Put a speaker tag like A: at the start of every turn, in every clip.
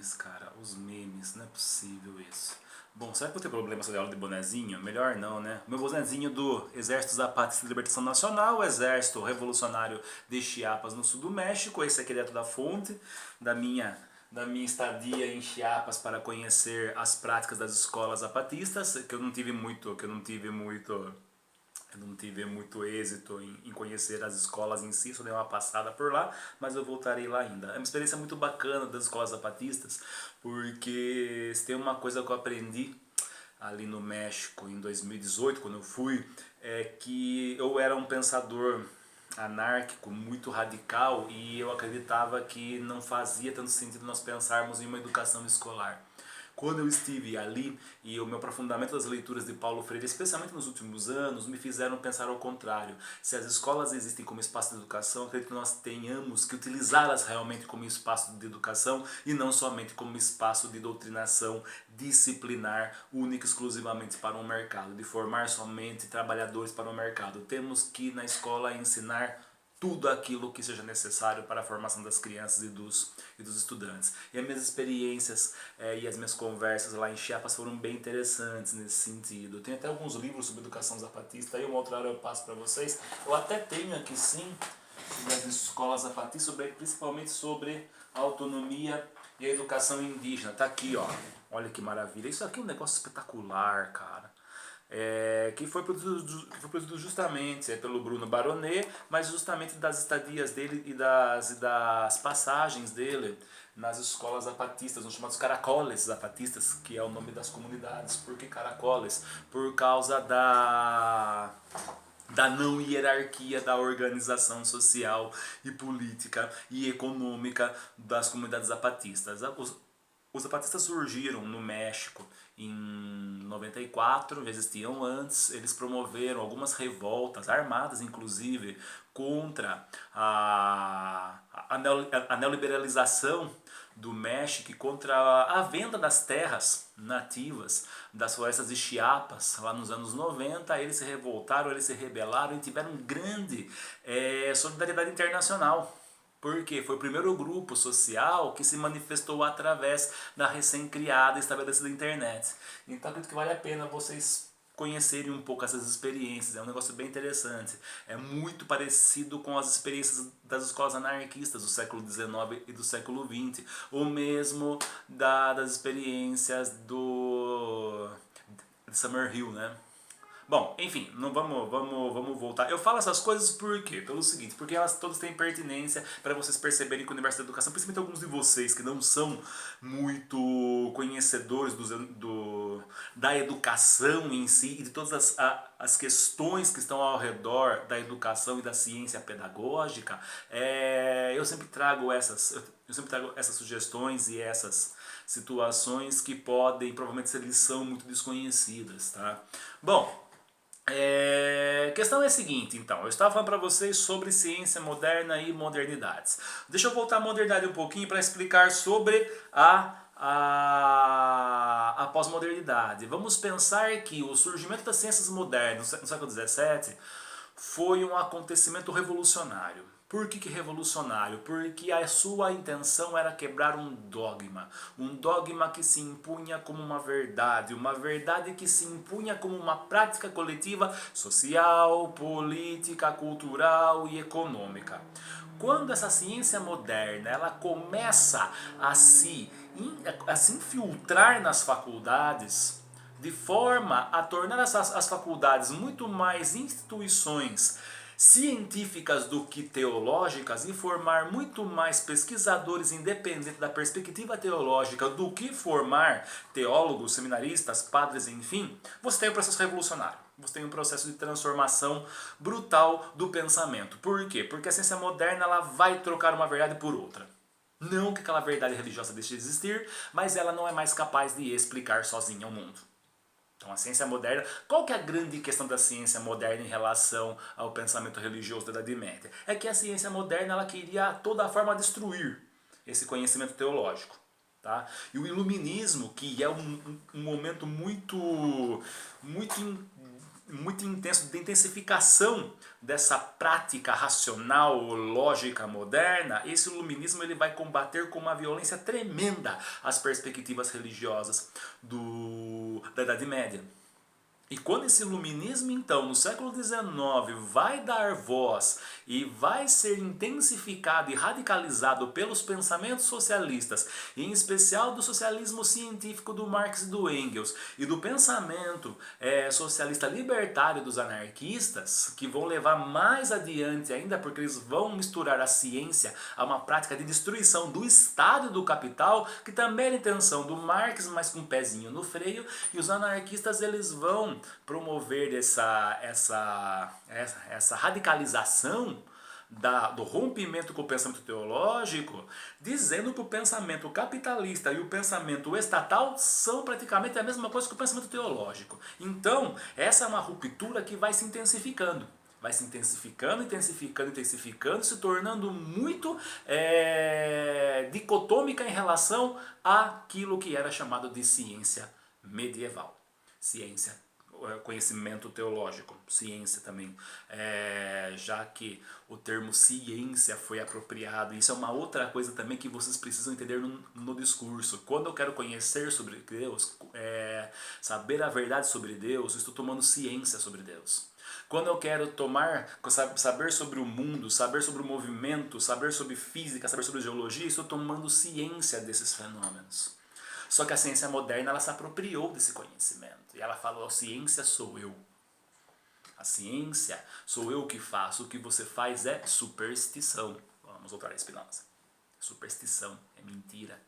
A: memes, cara, os memes, não é possível isso. Bom, será que eu vou ter problema sobre aula de bonezinho? Melhor não, né? Meu bonezinho do Exército Zapatista de Libertação Nacional, Exército Revolucionário de Chiapas, no sul do México. Esse aqui é direto da fonte da minha estadia em Chiapas para conhecer as práticas das escolas zapatistas, que eu não tive muito êxito em conhecer as escolas em si, só dei uma passada por lá, mas eu voltarei lá ainda. É uma experiência muito bacana das escolas zapatistas, porque se tem uma coisa que eu aprendi ali no México em 2018, quando eu fui, é que eu era um pensador anárquico, muito radical, e eu acreditava que não fazia tanto sentido nós pensarmos em uma educação escolar. Quando eu estive ali e o meu aprofundamento das leituras de Paulo Freire, especialmente nos últimos anos, me fizeram pensar ao contrário. Se as escolas existem como espaço de educação, acredito que nós tenhamos que utilizá-las realmente como espaço de educação e não somente como espaço de doutrinação disciplinar, única e exclusivamente para o mercado, de formar somente trabalhadores para o mercado. Temos que na escola ensinar tudo aquilo que seja necessário para a formação das crianças e dos estudantes. E as minhas experiências e as minhas conversas lá em Chiapas foram bem interessantes nesse sentido. Eu tenho até alguns livros sobre educação zapatista, aí uma outra hora eu passo para vocês. Eu até tenho aqui sim, sobre as escolas zapatistas, principalmente sobre a autonomia e a educação indígena. Tá aqui, ó. Olha que maravilha. Isso aqui é um negócio espetacular, cara. Que foi produzido justamente pelo Bruno Baronet, mas justamente das estadias dele e das passagens dele nas escolas zapatistas, nos chamados caracoles zapatistas, que é o nome das comunidades. Por que caracoles? Por causa da não hierarquia da organização social e política e econômica das comunidades zapatistas. Os zapatistas surgiram no México em 94, já existiam antes. Eles promoveram algumas revoltas armadas, inclusive, contra a neoliberalização do México e contra a venda das terras nativas das florestas de Chiapas lá nos anos 90. Eles se revoltaram, eles se rebelaram e tiveram grande solidariedade internacional. Porque foi o primeiro grupo social que se manifestou através da recém-criada e estabelecida internet. Então acredito que vale a pena vocês conhecerem um pouco essas experiências. É um negócio bem interessante. É muito parecido com as experiências das escolas anarquistas do século XIX e do século XX. Ou mesmo das experiências de Summerhill, né? Bom, enfim, não vamos voltar. Eu falo essas coisas por quê? Pelo seguinte, porque elas todas têm pertinência para vocês perceberem que o universo da educação, principalmente alguns de vocês que não são muito conhecedores da educação em si e de todas as questões que estão ao redor da educação e da ciência pedagógica, eu sempre trago essas sugestões e essas situações que podem provavelmente ser lição muito desconhecidas, tá? Bom, a questão é a seguinte, então. Eu estava falando para vocês sobre ciência moderna e modernidades. Deixa eu voltar à modernidade um pouquinho para explicar sobre a pós-modernidade. Vamos pensar que o surgimento das ciências modernas no século XVII foi um acontecimento revolucionário. Por que revolucionário? Porque a sua intenção era quebrar um dogma que se impunha como uma verdade que se impunha como uma prática coletiva social, política, cultural e econômica. Quando essa ciência moderna ela começa a se infiltrar nas faculdades, de forma a tornar as faculdades muito mais instituições científicas do que teológicas e formar muito mais pesquisadores independentes da perspectiva teológica do que formar teólogos, seminaristas, padres, enfim, você tem um processo revolucionário. Você tem um processo de transformação brutal do pensamento. Por quê? Porque a ciência moderna ela vai trocar uma verdade por outra. Não que aquela verdade religiosa deixe de existir, mas ela não é mais capaz de explicar sozinha o mundo. Então a ciência moderna, qual que é a grande questão da ciência moderna em relação ao pensamento religioso da Idade Média? É que a ciência moderna ela queria a toda forma destruir esse conhecimento teológico. Tá? E o iluminismo, que é um momento muito muito intenso de intensificação dessa prática racional, lógica moderna, esse iluminismo ele vai combater com uma violência tremenda as perspectivas religiosas da Idade Média. E quando esse iluminismo, então, no século XIX, vai dar voz e vai ser intensificado e radicalizado pelos pensamentos socialistas, em especial do socialismo científico do Marx e do Engels, e do pensamento socialista libertário dos anarquistas, que vão levar mais adiante ainda, porque eles vão misturar a ciência a uma prática de destruição do Estado e do capital, que também era a intenção do Marx, mas com um pezinho no freio, e os anarquistas eles vão promover essa radicalização do rompimento com o pensamento teológico, dizendo que o pensamento capitalista e o pensamento estatal são praticamente a mesma coisa que o pensamento teológico. Então, essa é uma ruptura que vai se intensificando. Vai se intensificando, se tornando muito dicotômica em relação àquilo que era chamado de ciência medieval. Ciência, conhecimento teológico, ciência também, já que o termo ciência foi apropriado. Isso é uma outra coisa também que vocês precisam entender no discurso. Quando eu quero conhecer sobre Deus, saber a verdade sobre Deus, eu estou tomando ciência sobre Deus. Quando eu quero saber sobre o mundo, saber sobre o movimento, saber sobre física, saber sobre geologia, estou tomando ciência desses fenômenos. Só que a ciência moderna ela se apropriou desse conhecimento. E ela falou, a ciência sou eu. A ciência sou eu que faço. O que você faz é superstição. Vamos voltar a Spinoza. Superstição é mentira.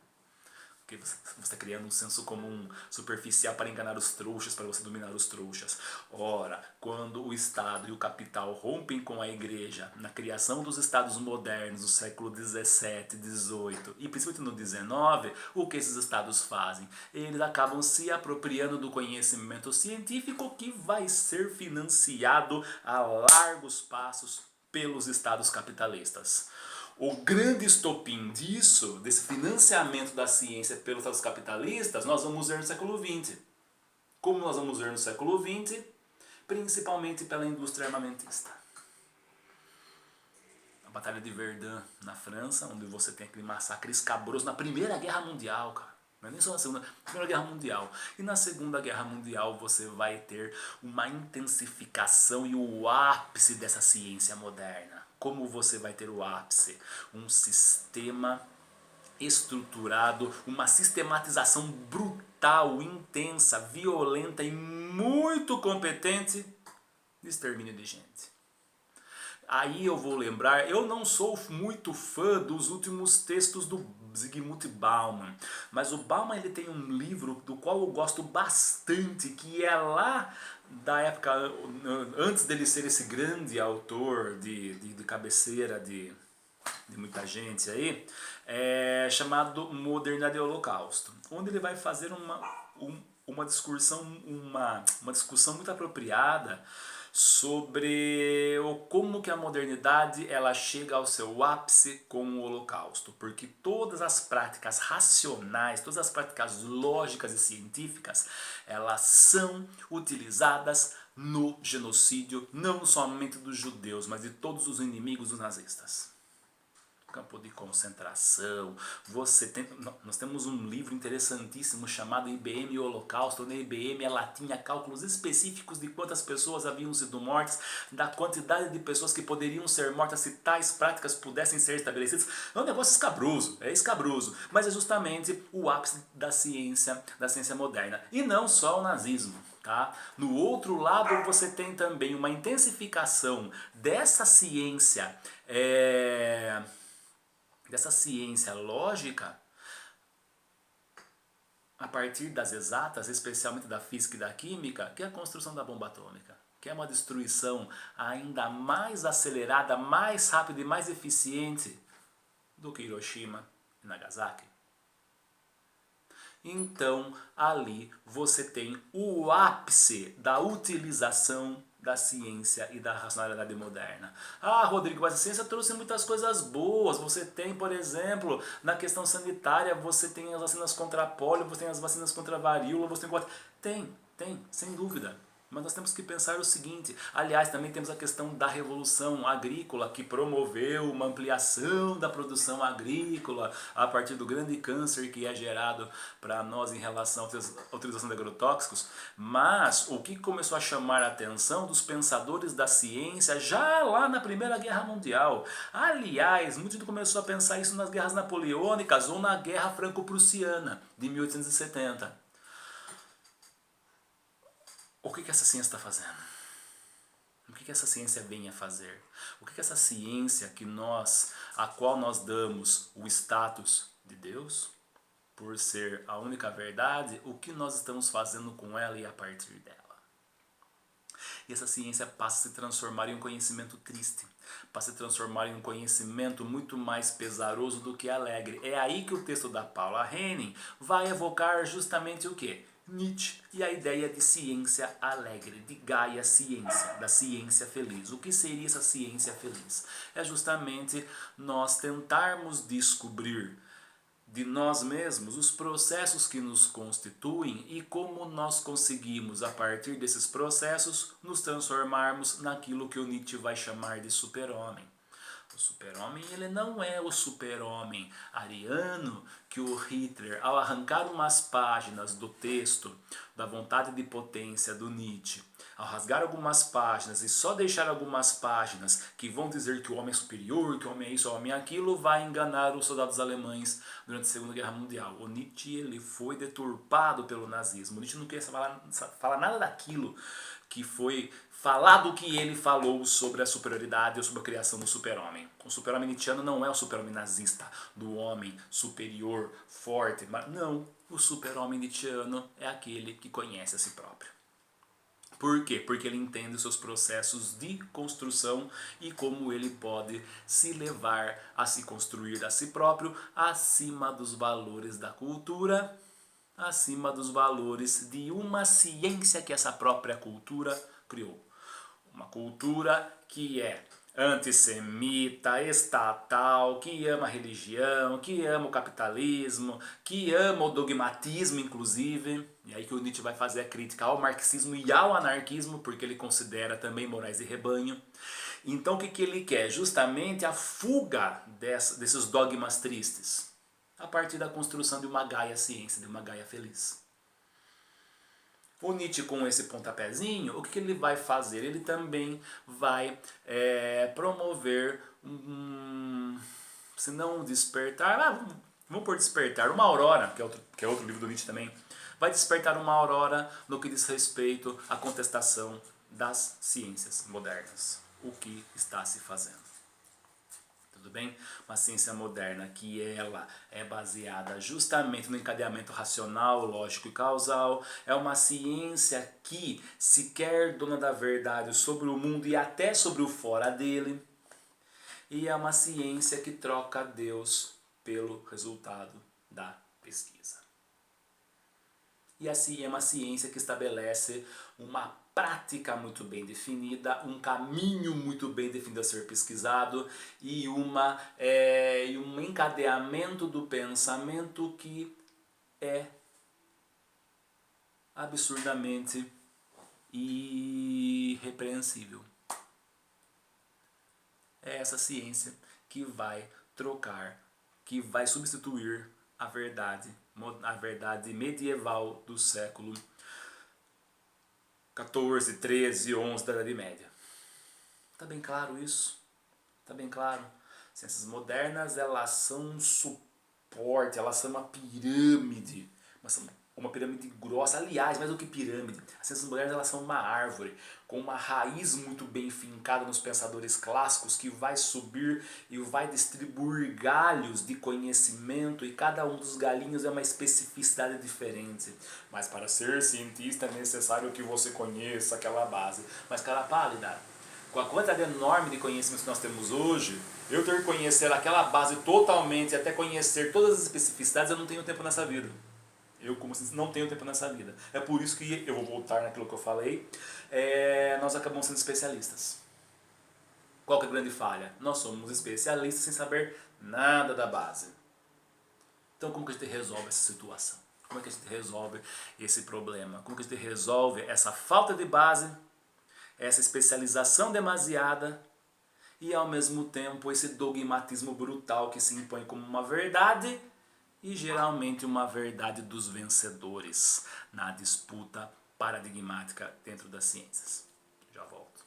A: Porque você está criando um senso comum superficial para enganar os trouxas, para você dominar os trouxas. Ora, quando o Estado e o capital rompem com a Igreja na criação dos Estados modernos do século XVII, XVIII e principalmente no XIX, o que esses Estados fazem? Eles acabam se apropriando do conhecimento científico que vai ser financiado a largos passos pelos Estados capitalistas. O grande estopim disso, desse financiamento da ciência pelos estados capitalistas, nós vamos ver no século XX. Como nós vamos ver no século XX? Principalmente pela indústria armamentista. A Batalha de Verdun, na França, onde você tem aquele massacre escabroso na Primeira Guerra Mundial, cara. Não é nem só na Segunda, Primeira Guerra Mundial. E na Segunda Guerra Mundial você vai ter uma intensificação e o ápice dessa ciência moderna. Como você vai ter o ápice? Um sistema estruturado, uma sistematização brutal, intensa, violenta e muito competente de extermínio de gente. Aí eu vou lembrar, eu não sou muito fã dos últimos textos do Zygmunt Bauman, mas o Bauman ele tem um livro do qual eu gosto bastante, que é lá da época, antes dele ser esse grande autor de cabeceira de muita gente aí, chamado Modernidade e Holocausto, onde ele vai fazer uma discussão muito apropriada sobre como que a modernidade ela chega ao seu ápice com o Holocausto, porque todas as práticas racionais, todas as práticas lógicas e científicas, elas são utilizadas no genocídio, não somente dos judeus, mas de todos os inimigos dos nazistas. Campo de concentração, nós temos um livro interessantíssimo chamado IBM e o Holocausto, onde a IBM ela tinha cálculos específicos de quantas pessoas haviam sido mortas, da quantidade de pessoas que poderiam ser mortas se tais práticas pudessem ser estabelecidas. É um negócio escabroso, mas é justamente o ápice da ciência moderna, e não só o nazismo. Tá? No outro lado você tem também uma intensificação dessa ciência lógica a partir das exatas, especialmente da física e da química, que é a construção da bomba atômica, que é uma destruição ainda mais acelerada, mais rápida e mais eficiente do que Hiroshima e Nagasaki. Então, ali você tem o ápice da utilização da ciência e da racionalidade moderna. Ah, Rodrigo, mas a ciência trouxe muitas coisas boas. Você tem, por exemplo, na questão sanitária, você tem as vacinas contra a polio, você tem as vacinas contra a varíola, você tem, sem dúvida. Mas nós temos que pensar o seguinte, aliás, também temos a questão da revolução agrícola, que promoveu uma ampliação da produção agrícola a partir do grande câncer que é gerado para nós em relação à utilização de agrotóxicos. Mas o que começou a chamar a atenção dos pensadores da ciência já lá na Primeira Guerra Mundial. Aliás, muita gente começou a pensar isso nas guerras napoleônicas ou na Guerra Franco-Prussiana de 1870. O que essa ciência está fazendo? O que essa ciência vem a fazer? O que essa ciência a qual nós damos o status de Deus, por ser a única verdade, o que nós estamos fazendo com ela e a partir dela? E essa ciência passa a se transformar em um conhecimento triste, passa a se transformar em um conhecimento muito mais pesaroso do que alegre. É aí que o texto da Paula Henning vai evocar justamente o quê? Nietzsche e a ideia de ciência alegre, de Gaia Ciência, da ciência feliz. O que seria essa ciência feliz? É justamente nós tentarmos descobrir de nós mesmos os processos que nos constituem e como nós conseguimos, a partir desses processos, nos transformarmos naquilo que o Nietzsche vai chamar de super-homem. O super-homem, ele não é o super-homem ariano que o Hitler, ao arrancar umas páginas do texto da vontade de potência do Nietzsche, ao rasgar algumas páginas e só deixar algumas páginas que vão dizer que o homem é superior, que o homem é isso, o homem é aquilo, vai enganar os soldados alemães durante a Segunda Guerra Mundial. O Nietzsche, ele foi deturpado pelo nazismo. O Nietzsche não queria falar nada daquilo que foi falado, que ele falou sobre a superioridade ou sobre a criação do super-homem. O super-homem nietzschiano não é o super-homem nazista, do homem superior, forte, mas não, o super-homem nietzschiano é aquele que conhece a si próprio. Por quê? Porque ele entende os seus processos de construção e como ele pode se levar a se construir a si próprio acima dos valores da cultura, acima dos valores de uma ciência que essa própria cultura criou. Uma cultura que é antissemita, estatal, que ama a religião, que ama o capitalismo, que ama o dogmatismo, inclusive. E aí que o Nietzsche vai fazer a crítica ao marxismo e ao anarquismo, porque ele considera também morais de rebanho. Então o que ele quer? Justamente a fuga desses dogmas tristes, a partir da construção de uma Gaia ciência, de uma Gaia feliz. O Nietzsche, com esse pontapézinho, o que ele vai fazer? Ele também vai promover se não um despertar, vamos por despertar, uma aurora, que é outro livro do Nietzsche também, vai despertar uma aurora no que diz respeito à contestação das ciências modernas. O que está se fazendo? Tudo bem? Uma ciência moderna que ela é baseada justamente no encadeamento racional, lógico e causal. É uma ciência que se quer dona da verdade sobre o mundo e até sobre o fora dele. E é uma ciência que troca Deus pelo resultado da pesquisa. E assim é uma ciência que estabelece uma prática muito bem definida, um caminho muito bem definido a ser pesquisado e um encadeamento do pensamento que é absurdamente irrepreensível. É essa ciência que vai trocar, que vai substituir a verdade medieval do século 14, 13, 11 da Idade Média. Tá bem claro isso? Tá bem claro? Ciências modernas, elas são um suporte, elas são uma pirâmide. Uma pirâmide grossa, aliás, mais do que pirâmide. As ciências modernas, elas são uma árvore com uma raiz muito bem fincada nos pensadores clássicos que vai subir e vai distribuir galhos de conhecimento e cada um dos galinhos é uma especificidade diferente. Mas para ser cientista é necessário que você conheça aquela base. Mas cara pálida, com a quantidade enorme de conhecimentos que nós temos hoje, eu ter que conhecer aquela base totalmente, até conhecer todas as especificidades, eu não tenho tempo nessa vida. Eu, como cientista, não tenho tempo nessa vida. É por isso que eu vou voltar naquilo que eu falei. Nós acabamos sendo especialistas. Qual que é a grande falha? Nós somos especialistas sem saber nada da base. Então como que a gente resolve essa situação? Como é que a gente resolve esse problema? Como que a gente resolve essa falta de base, essa especialização demasiada e ao mesmo tempo esse dogmatismo brutal que se impõe como uma verdade e geralmente uma verdade dos vencedores na disputa paradigmática dentro das ciências. Já volto.